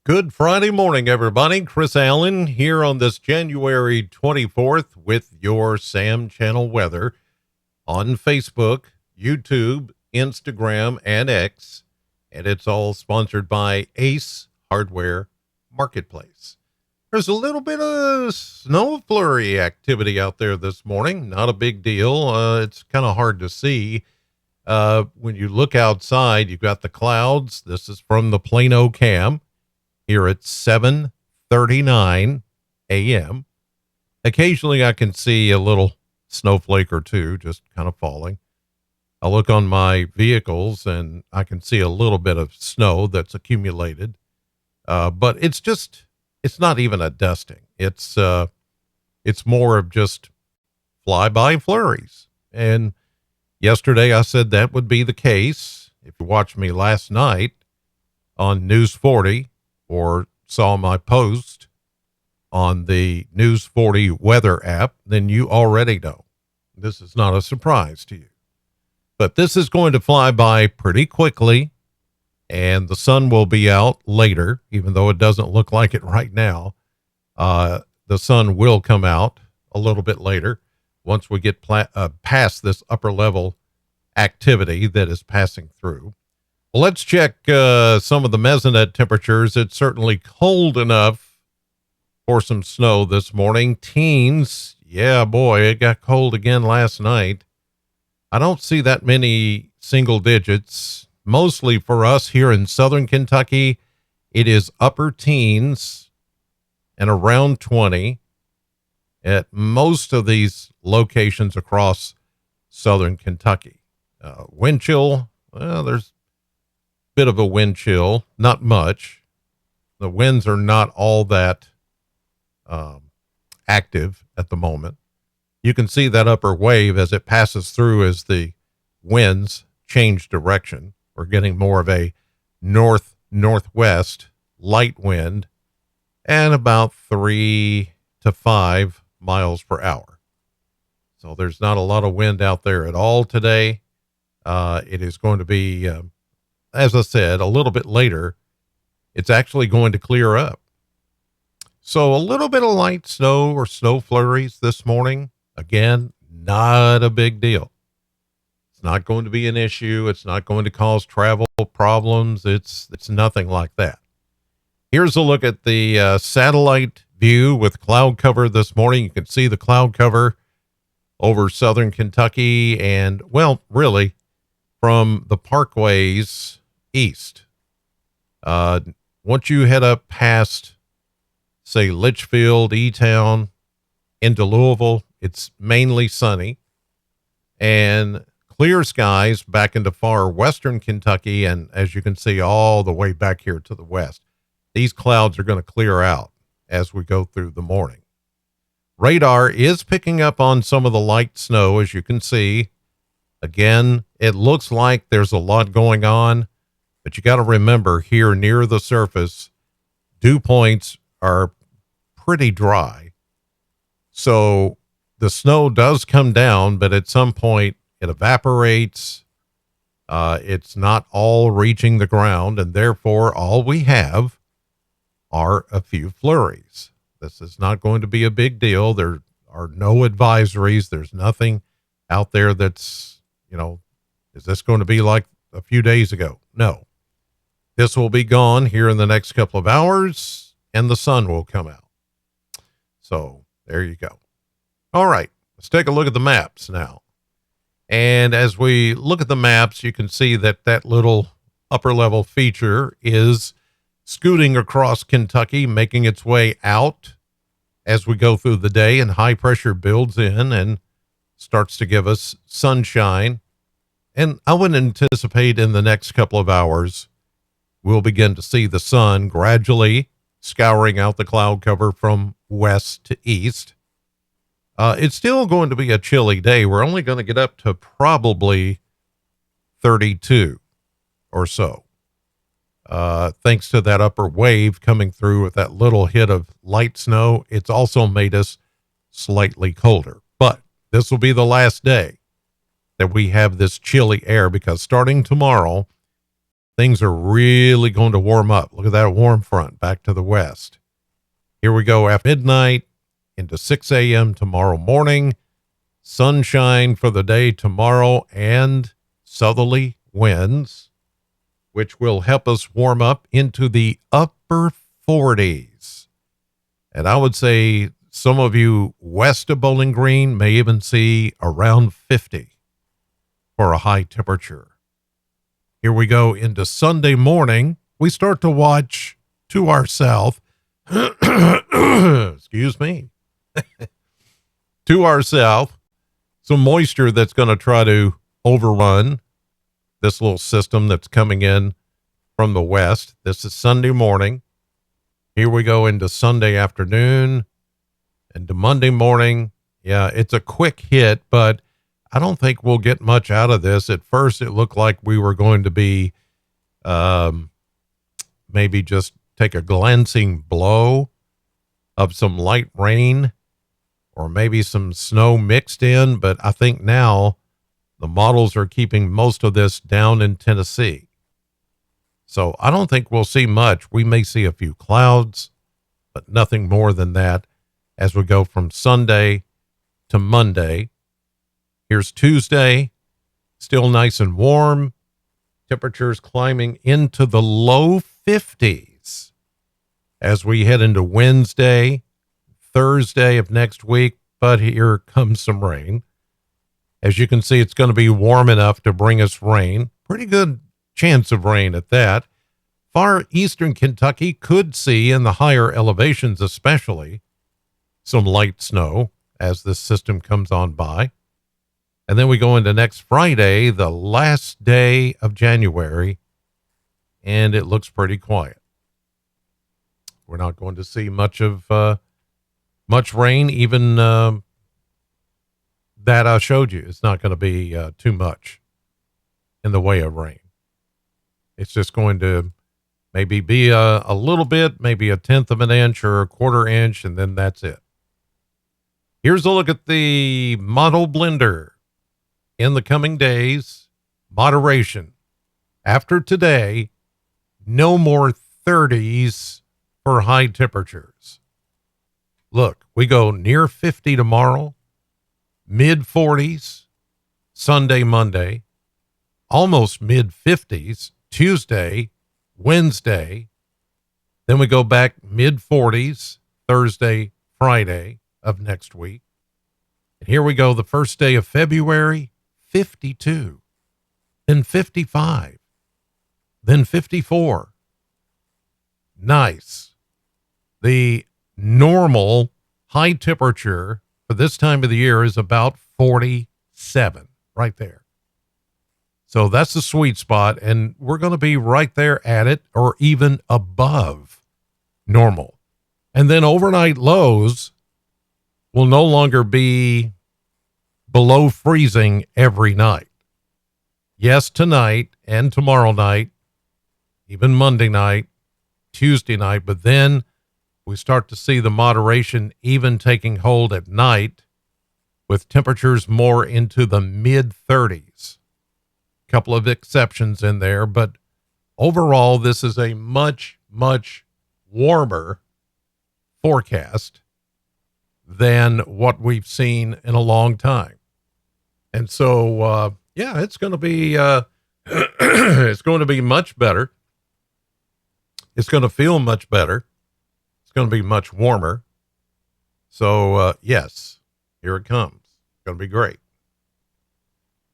Good Friday morning, everybody. Chris Allen here on this January 24th with your Sam Channel weather on Facebook, YouTube, Instagram, and X. And it's all sponsored by Ace Hardware Marketplace. There's a little bit of snow flurry activity out there this morning. Not a big deal. It's kind of hard to see. When you look outside, you've got the clouds. This is from the Plano cam. Here at 7:39 a.m. Occasionally I can see a little snowflake or two just kind of falling. I look on my vehicles and I can see a little bit of snow that's accumulated. But it's not even a dusting. It's more of just flyby flurries. And yesterday I said that would be the case. If you watched me last night on News 40, or saw my post on the News 40 weather app, then you already know. This is not a surprise to you. But this is going to fly by pretty quickly, and the sun will be out later, even though it doesn't look like it right now. The sun will come out a little bit later once we get past this upper level activity that is passing through. Well, let's check some of the mesonet temperatures. It's certainly cold enough for some snow this morning. Teens, yeah, boy, it got cold again last night. I don't see that many single digits. Mostly for us here in southern Kentucky, it is upper teens and around 20 at most of these locations across southern Kentucky. Wind chill, well, there's bit of a wind chill, not much. The winds are not all that active at the moment. You can see that upper wave as it passes through as the winds change direction. We're getting more of a northwest light wind and about 3 to 5 miles per hour. So there's not a lot of wind out there at all today. It is going to be as I said, a little bit later, it's actually going to clear up. So a little bit of light snow or snow flurries this morning. Again, not a big deal. It's not going to be an issue. It's not going to cause travel problems. It's nothing like that. Here's a look at the satellite view with cloud cover this morning. You can see the cloud cover over southern Kentucky and, well, really from the parkways east. Once you head up past, say, Litchfield, E-Town, into Louisville, it's mainly sunny and clear skies back into far western Kentucky. And as you can see, all the way back here to the west, these clouds are going to clear out as we go through the morning. Radar is picking up on some of the light snow, as you can see. Again, it looks like there's a lot going on, but you got to remember here near the surface, dew points are pretty dry. So the snow does come down, but at some point it evaporates. It's not all reaching the ground, and therefore all we have are a few flurries. This is not going to be a big deal. There are no advisories. There's nothing out there that's, is this going to be like a few days ago? No. This will be gone here in the next couple of hours, and the sun will come out. So there you go. All right, let's take a look at the maps now. And as we look at the maps, you can see that that little upper level feature is scooting across Kentucky, making its way out as we go through the day, and high pressure builds in and starts to give us sunshine. And I would anticipate in the next couple of hours, we'll begin to see the sun gradually scouring out the cloud cover from west to east. It's still going to be a chilly day. We're only going to get up to probably 32 or so. Thanks to that upper wave coming through with that little hit of light snow, it's also made us slightly colder. But this will be the last day that we have this chilly air, because starting tomorrow, things are really going to warm up. Look at that warm front back to the west. Here we go after midnight into 6 a.m. tomorrow morning. Sunshine for the day tomorrow and southerly winds, which will help us warm up into the upper 40s. And I would say some of you west of Bowling Green may even see around 50 for a high temperature. Here we go into Sunday morning. We start to watch to our south. Excuse me. To our south, some moisture that's going to try to overrun this little system that's coming in from the west. This is Sunday morning. Here we go into Sunday afternoon and to Monday morning. Yeah, it's a quick hit, but I don't think we'll get much out of this. At first, it looked like we were going to be maybe just take a glancing blow of some light rain or maybe some snow mixed in. But I think now the models are keeping most of this down in Tennessee. So I don't think we'll see much. We may see a few clouds, but nothing more than that as we go from Sunday to Monday. Here's Tuesday, still nice and warm. Temperatures climbing into the low 50s as we head into Wednesday, Thursday of next week, but here comes some rain. As you can see, it's going to be warm enough to bring us rain. Pretty good chance of rain at that. Far eastern Kentucky could see, in the higher elevations especially, some light snow as this system comes on by. And then we go into next Friday, the last day of January, and it looks pretty quiet. We're not going to see much rain, even that I showed you. It's not going to be too much in the way of rain. It's just going to maybe be a little bit, maybe 1/10 of an inch or 1/4 inch, and then that's it. Here's a look at the model blender. In the coming days, moderation. After today, no more 30s for high temperatures. Look, we go near 50 tomorrow, mid 40s, Sunday, Monday, almost mid 50s, Tuesday, Wednesday. Then we go back mid 40s, Thursday, Friday of next week. And here we go, the first day of February, 52, then 55, then 54. Nice. The normal high temperature for this time of the year is about 47, right there. So that's the sweet spot, and we're going to be right there at it or even above normal. And then overnight lows will no longer be below freezing every night. Yes, tonight and tomorrow night, even Monday night, Tuesday night, but then we start to see the moderation even taking hold at night with temperatures more into the mid 30s. A couple of exceptions in there, but overall, this is a much, much warmer forecast than what we've seen in a long time. And so, yeah, it's going to be, it's going to be much better. It's going to feel much better. It's going to be much warmer. So, yes, here it comes. It's going to be great.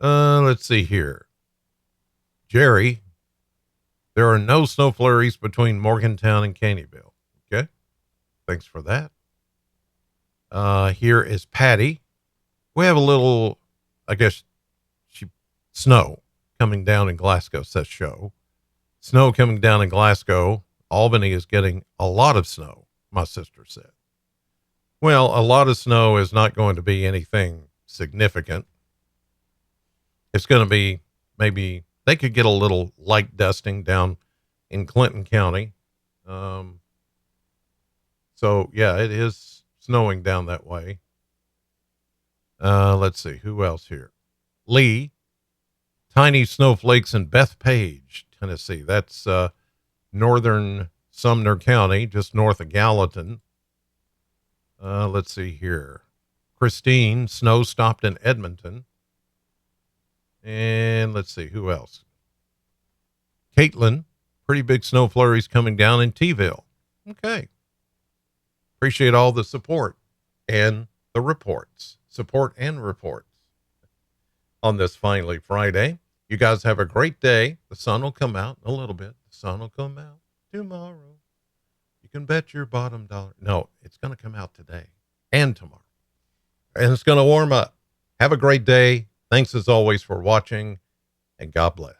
Let's see here. Jerry, there are no snow flurries between Morgantown and Caneyville. Okay. Thanks for that. Here is Patty. We have a little, I guess, snow coming down in Glasgow, says show. Snow coming down in Glasgow. Albany is getting a lot of snow, my sister said. Well, a lot of snow is not going to be anything significant. It's going to be maybe they could get a little light dusting down in Clinton County. So, yeah, it is snowing down that way. Let's see, who else here? Lee, tiny snowflakes in Bethpage. Tennessee. That's northern Sumner County, just north of Gallatin. Let's see here. Christine, snow stopped in Edmonton. And let's see, who else? Caitlin, pretty big snow flurries coming down in T-ville. Okay. Appreciate all the support and the reports. Support and reports on this finally Friday. You guys have a great day. The sun will come out in a little bit. The sun will come out tomorrow. You can bet your bottom dollar. No, it's going to come out today and tomorrow. And it's going to warm up. Have a great day. Thanks as always for watching, and God bless.